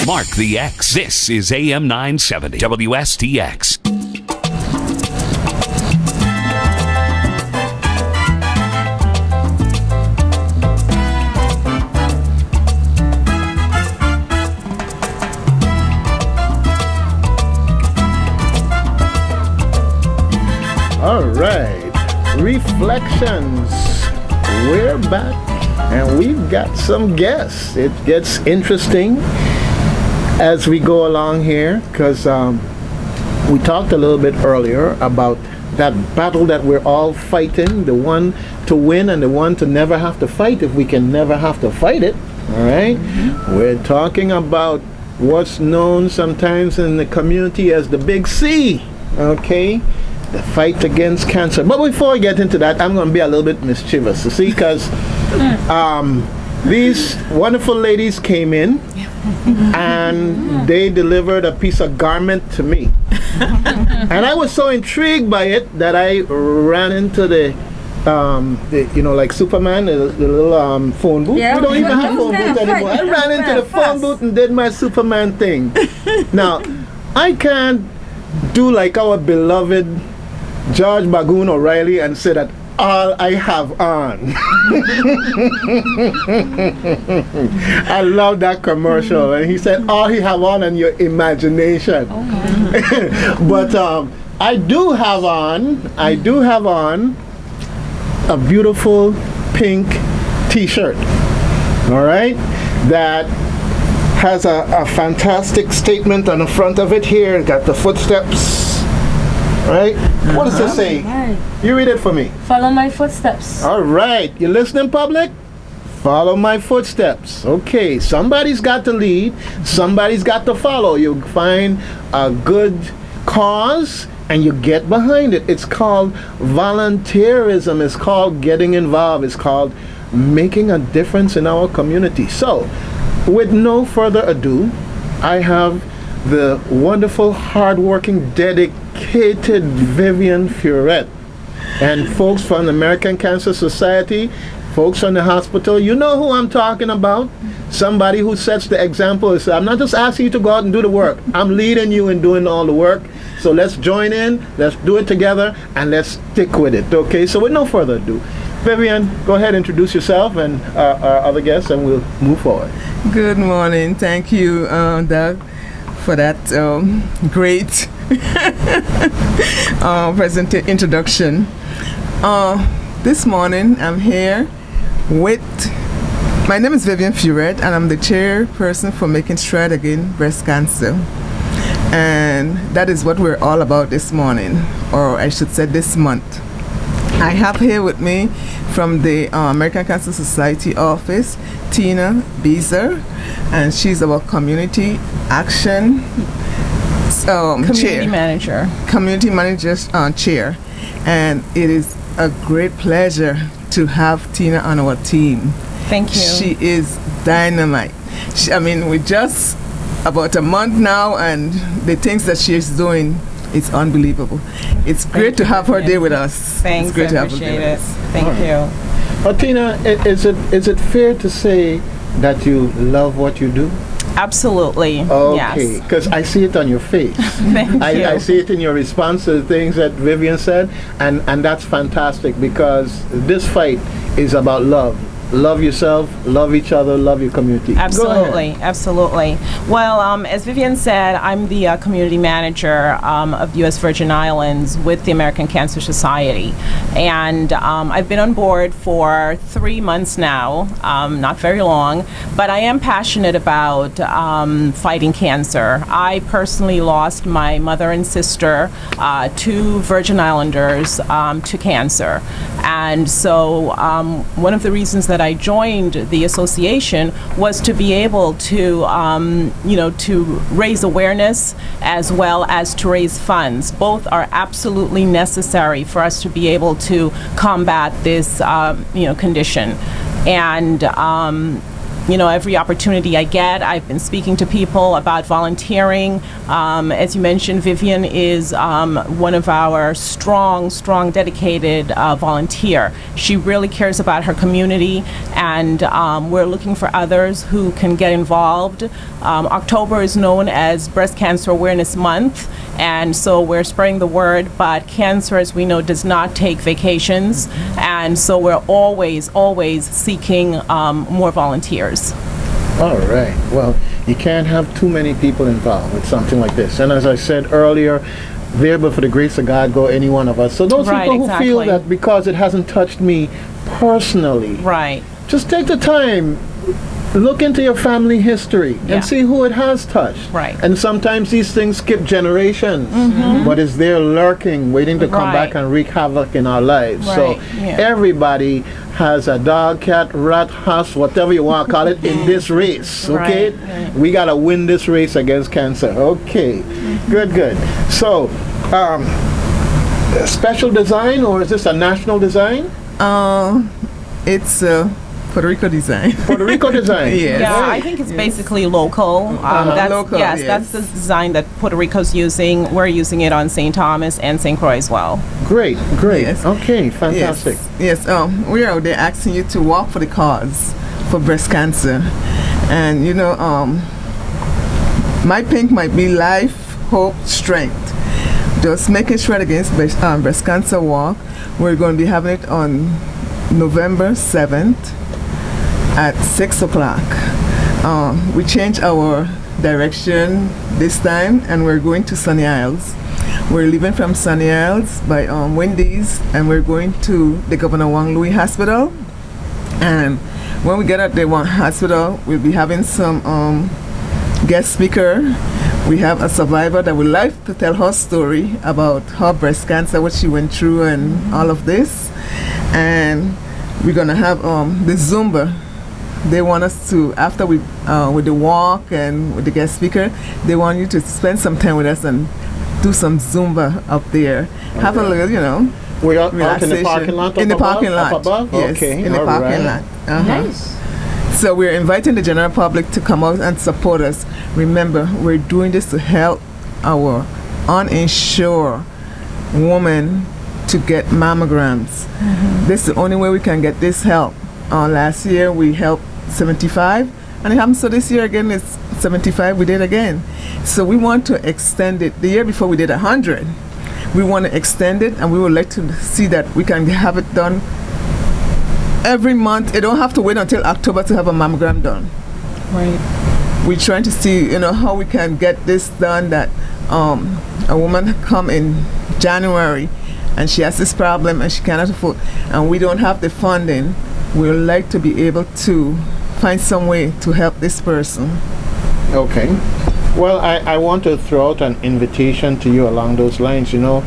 Mark the X. This is AM 970 WSTX. All right, Reflections. We're back and we've got some guests. It gets interesting as we go along here because we talked a little bit earlier about that battle that we're all fighting, the one to win and the one to never have to fight if we can never have to fight it. All right, we're talking about what's known sometimes in the community as the Big C. Okay, the fight against cancer. But before I get into that, I'm going to be a little bit mischievous, you see, because these wonderful ladies came in and they delivered a piece of garment to me. And I was so intrigued by it that I ran into the you know, like Superman, the little phone booth. Yeah, we don't even have phone booths anymore. I ran into the phone booth and did my Superman thing. Now, I can't do like our beloved George Bagoon O'Reilly and say that all I have on. I love that commercial. And he said all he have on and your imagination. But I do have on a beautiful pink t-shirt, all right, that has a fantastic statement on the front of it here. It's got the footsteps, right? What does it say? Right. You read it for me. Follow my footsteps. All right, you listening, public? Follow my footsteps. Okay, somebody's got to lead, somebody's got to follow. You find a good cause and you get behind it. It's called volunteerism. It's called getting involved. It's called making a difference in our community. So, with no further ado, I have the wonderful, hardworking, dedicated Vivian Furette. And folks from the American Cancer Society, folks from the hospital, you know who I'm talking about. Somebody who sets the example. So I'm not just asking you to go out and do the work. I'm leading you in doing all the work. So let's join in, let's do it together, and let's stick with it, okay? So with no further ado, Vivian, go ahead, introduce yourself and our other guests, and we'll move forward. Good morning. Thank you, Doug, for that great introduction. This morning, I'm here with, my name is Vivian Furette, and I'm the chairperson for Making Stride Against Breast Cancer. And that is what we're all about this morning, or I should say this month. I have here with me from the American Cancer Society office, Tina Beazeron, and she's our community action community manager. Community manager's chair. And it is a great pleasure to have Tina on our team. Thank you. She is dynamite. We're just about a month now, and the things that she is doing, it's unbelievable. It's great to have her there with us. Thanks, it's great I appreciate it. Thank you. Well, Tina, is it fair to say that you love what you do? Absolutely. Okay, Yes. because I see it on your face. Thank you. I see it in your response to the things that Vivian said, and that's fantastic because this fight is about love. Love yourself, love each other, love your community. Absolutely, absolutely. Well, as Vivian said, I'm the community manager of U.S. Virgin Islands with the American Cancer Society. And I've been on board for 3 months now, not very long, but I am passionate about fighting cancer. I personally lost my mother and sister, 2 Virgin Islanders, to cancer. And so one of the reasons that I joined the association was to be able to, to raise awareness as well as to raise funds. Both are absolutely necessary for us to be able to combat this, condition. And every opportunity I get, I've been speaking to people about volunteering. As you mentioned, Vivian is one of our strong, dedicated volunteer. She really cares about her community, and we're looking for others who can get involved. October is known as Breast Cancer Awareness Month, and so we're spreading the word, but cancer, as we know, does not take vacations, and so we're always seeking more volunteers. All right. Well, you can't have too many people involved with something like this. And as I said earlier, there but for the grace of God go any one of us. So those Right, people who feel exactly. that because it hasn't touched me personally, Right. just take the time, look into your family history Yeah. and see who it has touched. Right. And sometimes these things skip generations, but it's there lurking, waiting to come Right. back and wreak havoc in our lives. So Right, yeah. everybody has a dog, cat, rat, horse, whatever you want to call it, in this race. Okay, Right. we gotta win this race against cancer. Okay, good. So, a special design, or is this a national design? It's Puerto Rico design. Puerto Rico design. Yes. Yeah, Okay. I think it's basically local. Local, yes. That's the design that Puerto Rico's using. We're using it on St. Thomas and St. Croix as well. Great. Yes. Okay, fantastic. Yes. We are out there asking you to walk for the cause for breast cancer. And my pink might be life, hope, strength. Just making sure against breast cancer walk. We're going to be having it on November 7th at 6 o'clock. We changed our direction this time, and we're going to Sunny Isles. We're leaving from Sunny Isles by Wendy's, and we're going to the Governor Wang Louis Hospital. And when we get at the hospital, we'll be having some guest speaker. We have a survivor that would like to tell her story about her breast cancer, what she went through, and all of this. And we're gonna have the Zumba. They want us to, after we with the walk and with the guest speaker, they want you to spend some time with us and do some Zumba up there. Have a little, We're out in the relaxation. parking lot. In the up above? parking lot. Up above? Yes, Okay. in the all parking right. lot. Nice. So we're inviting the general public to come out and support us. Remember, we're doing this to help our uninsured woman to get mammograms. This is the only way we can get this help. Last year we helped 75, and it happened. So this year again it's 75. We did again. So we want to extend it. The year before we did 100. We want to extend it, and we would like to see that we can have it done every month. You don't have to wait until October to have a mammogram done. Right. We're trying to see, how we can get this done, that a woman come in January and she has this problem and she cannot afford, and we don't have the funding. We would like to be able to find some way to help this person. Okay. Well, I want to throw out an invitation to you along those lines. You know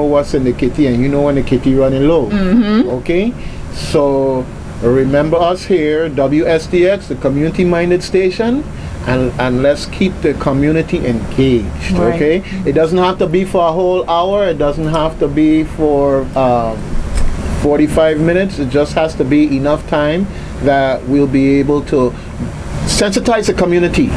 what's in the kitty, and you know when the kitty running low. Okay? So remember us here, WSTX, the community-minded station, and let's keep the community engaged. Right. Okay? It doesn't have to be for a whole hour. It doesn't have to be for 45 minutes. It just has to be enough time that we'll be able to sensitize the community.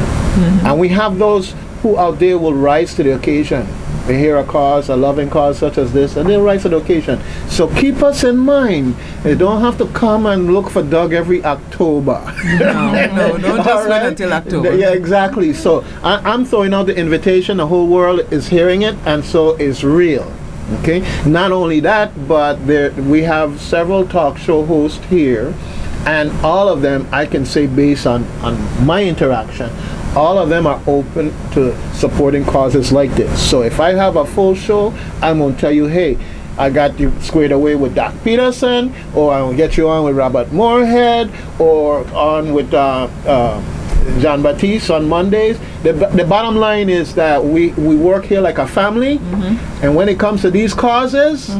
And we have those who out there will rise to the occasion. They hear a cause, a loving cause such as this, and they'll rise to the occasion. So keep us in mind. You don't have to come and look for Doug every October. No, don't just All wait until October. Yeah, exactly. So I'm throwing out the invitation. The whole world is hearing it, and so it's real. Okay. Not only that, but we have several talk show hosts here, and all of them, I can say based on my interaction, all of them are open to supporting causes like this. So if I have a full show, I'm going to tell you, hey, I got you squared away with Doc Peterson, or I'm going to get you on with Robert Moorhead, or on with John Baptiste on Mondays. The bottom line is that we work here like a family, and when it comes to these causes,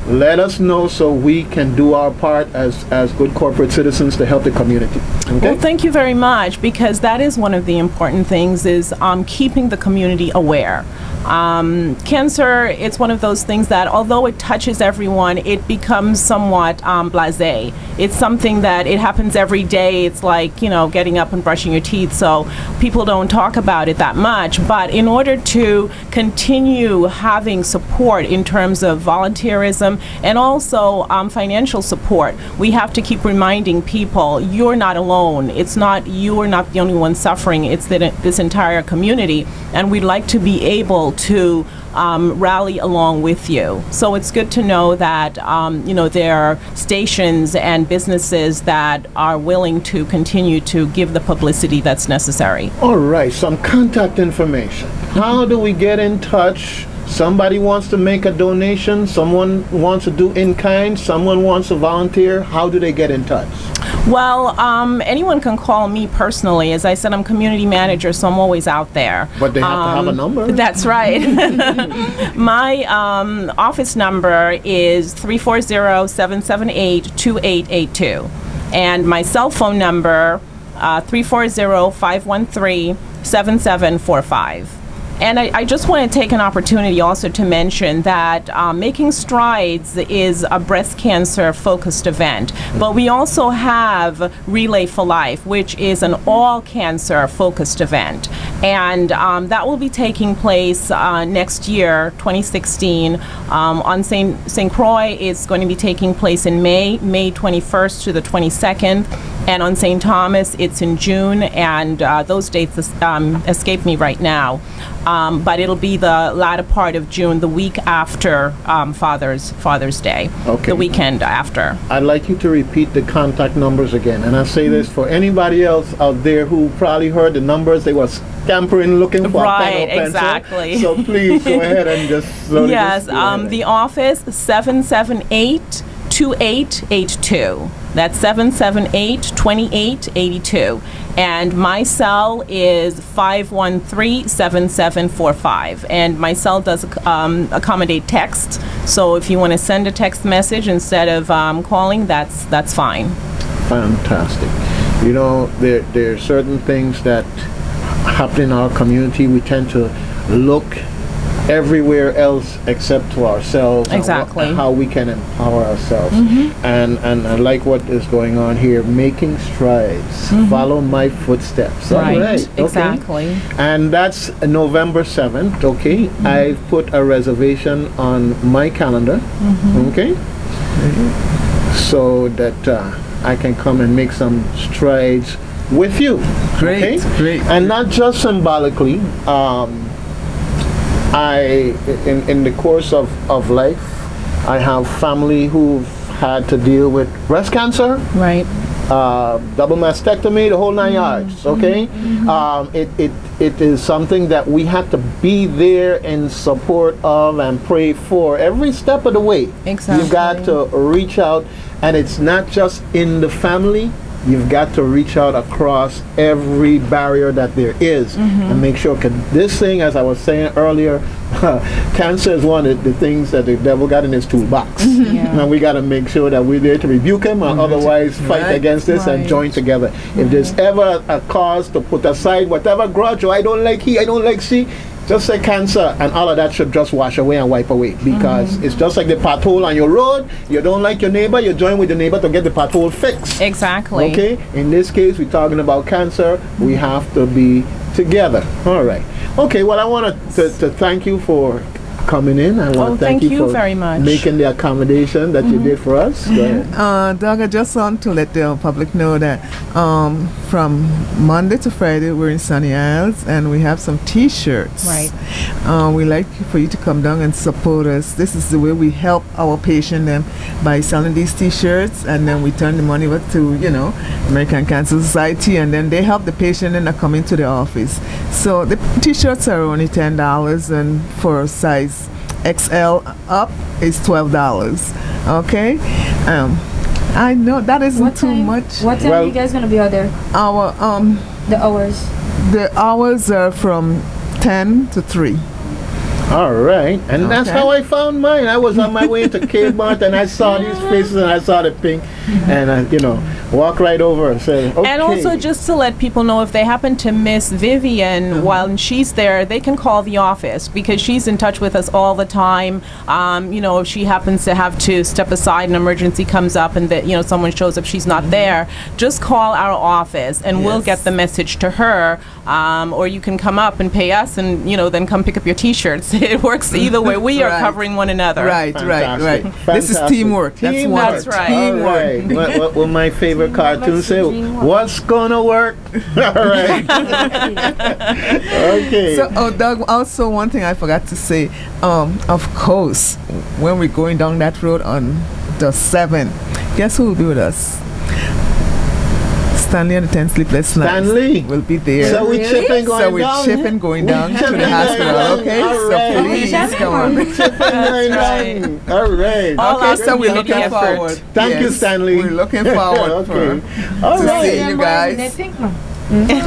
let us know so we can do our part as good corporate citizens to help the community. Okay? Well, thank you very much, because that is one of the important things, is keeping the community aware. Cancer, it's one of those things that, although it touches everyone, it becomes somewhat blasé. It's something that it happens every day. It's like, getting up and brushing your teeth, so people don't talk about it that much. But in order to continue having support in terms of volunteerism and also financial support, we have to keep reminding people, you're not alone. It's not, you are not the only one suffering. It's this entire community, and we'd like to be able to rally along with you. So it's good to know that there are stations and businesses that are willing to continue to give the publicity that's necessary. All right, some contact information. How do we get in touch? Somebody wants to make a donation, someone wants to do in kind, someone wants to volunteer. How do they get in touch? Well, anyone can call me personally. As I said, I'm community manager, so I'm always out there. But they have to have a number. That's right. My office number is 340-778-2882. And my cell phone number, 340-513-7745. And I just want to take an opportunity also to mention that Making Strides is a breast cancer focused event, but we also have Relay for Life, which is an all cancer focused event. And that will be taking place next year, 2016. On St. Croix, it's going to be taking place in May 21st to the 22nd. And on St. Thomas, it's in June, and those dates escape me right now. But it'll be the latter part of June, the week after Father's Day, Okay. the weekend after. I'd like you to repeat the contact numbers again. And I say this for anybody else out there who probably heard the numbers. They were scampering looking for a pen or pencil. Exactly. So please go ahead and just slowly. Yes, just go ahead. the office, 778-2882. That's 778-2882. And my cell is 513-7745. And my cell does accommodate text. So if you want to send a text message instead of calling, that's fine. Fantastic. There are certain things that happen in our community. We tend to look everywhere else except to ourselves. Exactly. And how we can empower ourselves. Mm-hmm. And I like what is going on here. Making strides. Mm-hmm. Follow my footsteps. Right. All right. Okay. Exactly. And that's November 7th. Okay. Mm-hmm. I've put a reservation on my calendar. Mm-hmm. Okay. So that I can come and make some strides with you. Great, Okay? great. And not just symbolically. In the course of life, I have family who've had to deal with breast cancer, Right. double mastectomy, the whole 9 yards. Okay, it is something that we have to be there in support of and pray for every step of the way. Exactly. You've got to reach out, and it's not just in the family. You've got to reach out across every barrier that there is and make sure, because this thing, as I was saying earlier, cancer is one of the things that the devil got in his toolbox. Yeah. And we got to make sure that we're there to rebuke him or otherwise fight Right. against this and Right. join together. If there's ever a cause to put aside whatever grudge, or I don't like he, I don't like she, just say cancer, and all of that should just wash away and wipe away, because it's just like the pothole on your road. You don't like your neighbor, you join with the neighbor to get the pothole fixed. Exactly. Okay, in this case we're talking about cancer. We have to be together. All right. Okay, well, I want to thank you for coming in. I want to thank you for very much. making the accommodation that you did for us. Go ahead. Doug, I just want to let the public know that from Monday to Friday we're in Sunny Isles, and we have some T-shirts. Right. We like for you to come down and support us. This is the way we help our patient them by selling these T-shirts, and then we turn the money over to American Cancer Society, and then they help the patient and come into the office. So the T-shirts are only $10, and for size XL up is $12. Okay. I know that isn't What too time? much. What time Well- are you guys gonna be out there? Our The hours. the hours are from 10 to 3. All right, and that's Okay. how I found mine. I was on my way to Kmart and I saw these faces and I saw the pink, and Walk right over and say, okay. And also, just to let people know, if they happen to miss Vivian while she's there, they can call the office because she's in touch with us all the time. If she happens to have to step aside, an emergency comes up, and that someone shows up, she's not there. Just call our office, and we'll get the message to her. Or you can come up and pay us, and then come pick up your T-shirts. It works either way. We are covering one another. Right. Fantastic. This is teamwork. Teamwork. That's right. Teamwork. What will my favorite cartoon say? What's gonna work? All right. Okay. So, Doug, also one thing I forgot to say. Of course, when we're going down that road on the 7th, guess who will be with us? Stanley and the 10 Sleepless Nights. Stanley will be there. So we're chipping going So we're down. chipping going down to the hospital, okay? All So right. please come on. All right. All Okay, our so we're community looking effort. forward. Thank you, Yes, Stanley. We're looking forward Okay. for All to right. see you guys.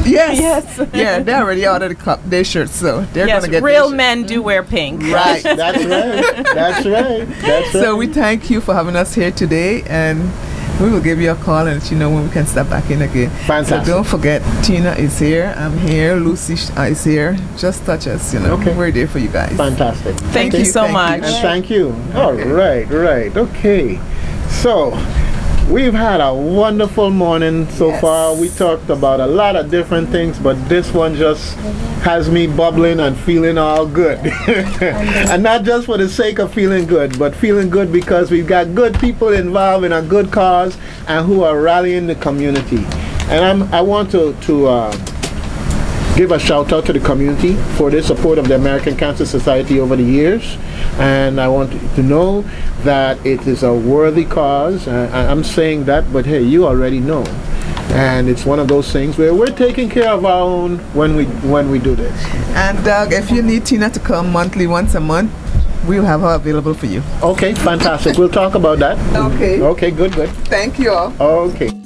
Yes. Yeah, they already ordered their shirts, so they're Yes, gonna get real their men do wear pink. Right. That's right. That's right. That's right. So we thank you for having us here today, and we will give you a call and let you know when we can step back in again. Fantastic. So don't forget, Tina is here, I'm here, Lucy is here. Just touch us, Okay. We're there for you guys. Fantastic. Thank you so much. And thank you. All right. Okay. So, we've had a wonderful morning so far. We talked about a lot of different things, but this one just has me bubbling and feeling all good. And not just for the sake of feeling good, but feeling good because we've got good people involved in a good cause and who are rallying the community. And I want to give a shout out to the community for their support of the American Cancer Society over the years. And I want you to know that it is a worthy cause. I'm saying that, but hey, you already know. And it's one of those things where we're taking care of our own when we do this. And Doug, if you need Tina to come monthly, once a month, we'll have her available for you. Okay, fantastic. We'll talk about that. Okay. Okay, good. Thank you all. Okay.